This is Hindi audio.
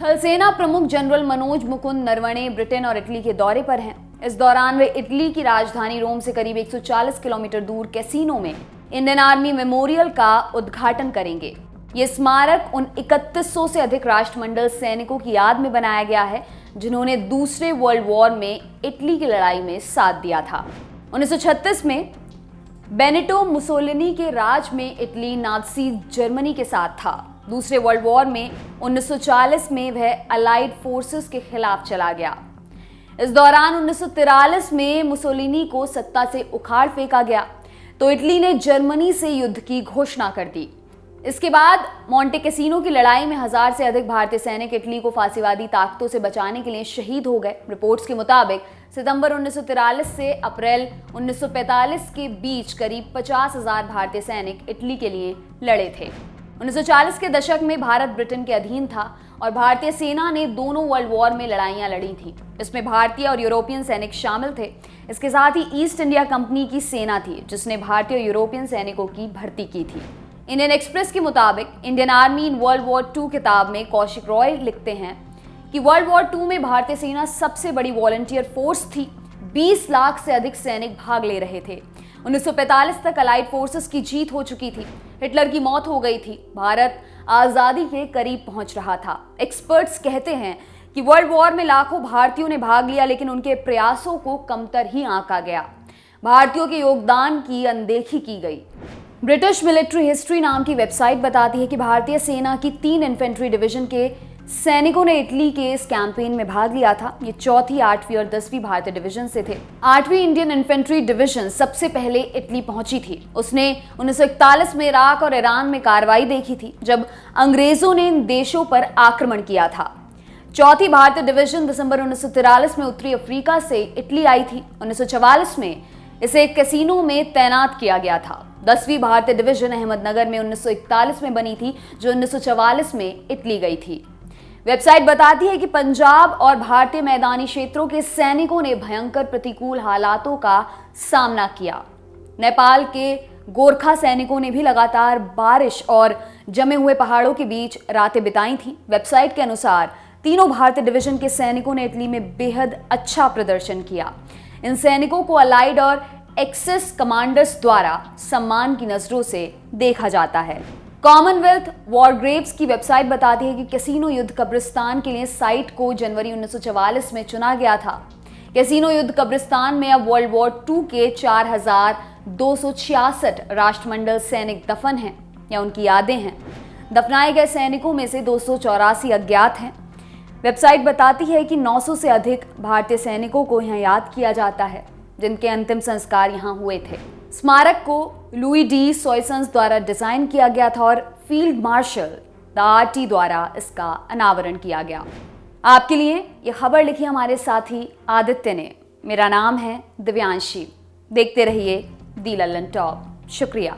थल सेना प्रमुख जनरल मनोज मुकुंद नरवणे ब्रिटेन और इटली के दौरे पर हैं। इस दौरान वे इटली की राजधानी रोम से करीब 140 किलोमीटर दूर कैसीनो में इंडियन आर्मी मेमोरियल का उद्घाटन करेंगे। ये स्मारक उन 3100 से अधिक राष्ट्रमंडल सैनिकों की याद में बनाया गया है जिन्होंने दूसरे वर्ल्ड वॉर में इटली की लड़ाई में साथ दिया था। 1936 में बेनिटो मुसोलिनी के राज में इटली नाज़ी जर्मनी के साथ था। दूसरे वर्ल्ड वॉर में 1940 में वह अलाइड फोर्सेस के खिलाफ चला गया। इस दौरान 1943 में मुसोलिनी को सत्ता से उखाड़ फेंका गया तो इटली ने जर्मनी से युद्ध की घोषणा कर दी। इसके बाद मोंटे कैसीनो की लड़ाई में 1000 से अधिक भारतीय सैनिक इटली को फांसीवादी ताकतों से बचाने के लिए शहीद हो गए। रिपोर्ट्स के मुताबिक सितंबर 1943 से अप्रैल 1945 के बीच करीब 50,000 भारतीय सैनिक इटली के लिए लड़े थे। 1940 के दशक में भारत ब्रिटेन के अधीन था और भारतीय सेना ने दोनों वर्ल्ड वॉर में लड़ाइयां लड़ी थी। इसमें भारतीय और यूरोपियन सैनिक शामिल थे। इसके साथ ही ईस्ट इंडिया कंपनी की सेना थी जिसने भारतीय और यूरोपियन सैनिकों की भर्ती की थी। इंडियन एक्सप्रेस के मुताबिक Indian army in world war 2 किताब में कौशिक रॉय लिखते हैं कि वर्ल्ड वॉर 2 में भारतीय सेना सबसे बड़ी वॉलंटियर फोर्स थी। 20 लाख से अधिक सैनिक भाग ले रहे थे। 1945 तक अलाइड फोर्सेस की जीत हो चुकी थी। हिटलर की मौत हो गई थी। भारत आज़ादी के करीब पहुंच रहा था। एक्सपर्ट्स कहते हैं कि वर्ल्ड वॉर में लाखों भारतीयों ने भाग लिया लेकिन उनके प्रयासों को कमतर ही आंका गया। भारतीयों के योगदान की अनदेखी की गई। ब्रिटिश मिलिट्री हिस्ट्री नाम की वेबसाइट बताती है कि भारतीय सेना की 3 इन्फेंट्री डिवीजन के सैनिकों ने इटली के इस कैंपेन में भाग लिया था। ये 4वीं, 8वीं और 10वीं भारतीय डिवीजन से थे। 8वीं इंडियन इन्फेंट्री डिवीजन सबसे पहले इटली पहुंची थी। उसने 1941 में इराक और ईरान में कार्रवाई देखी थी जब अंग्रेजों ने इन देशों पर आक्रमण किया था। 4वीं भारतीय डिवीजन दिसंबर 1943 में उत्तरी अफ्रीका से इटली आई थी। 1944 में इसे कैसीनो में तैनात किया गया था। 10वीं भारतीय डिवीजन अहमदनगर में 1941 में बनी थी जो 1944 में इटली गई थी। वेबसाइट बताती है कि पंजाब और भारतीय मैदानी क्षेत्रों के सैनिकों ने भयंकर प्रतिकूल हालातों का सामना किया। नेपाल के गोरखा सैनिकों ने भी लगातार बारिश और जमे हुए पहाड़ों के बीच रातें बिताई थी। वेबसाइट के अनुसार तीनों भारतीय डिवीजन के सैनिकों ने इटली में बेहद अच्छा प्रदर्शन किया। इन सैनिकों को अलाइड और एक्सेस कमांडर्स द्वारा सम्मान की नजरों से देखा जाता है। कॉमनवेल्थ वॉर ग्रेव्स की वेबसाइट बताती है कि कैसीनो युद्ध कब्रिस्तान के लिए साइट को जनवरी 1944 में चुना गया था। कैसीनो युद्ध कब्रिस्तान में अब वर्ल्ड वॉर 2 के 4266 राष्ट्रमंडल सैनिक दफन हैं या उनकी यादें हैं। दफनाए गए सैनिकों में से 284 अज्ञात हैं। वेबसाइट बताती है कि 900 से अधिक भारतीय सैनिकों को यहाँ याद किया जाता है जिनके अंतिम संस्कार यहाँ हुए थे। स्मारक को लुई डी सॉयसन्स द्वारा डिजाइन किया गया था और फील्ड मार्शल द द्वारा इसका अनावरण किया गया। आपके लिए ये खबर लिखी हमारे साथी आदित्य ने। मेरा नाम है दिव्यांशी। देखते रहिए दी लल्लन टॉप। शुक्रिया।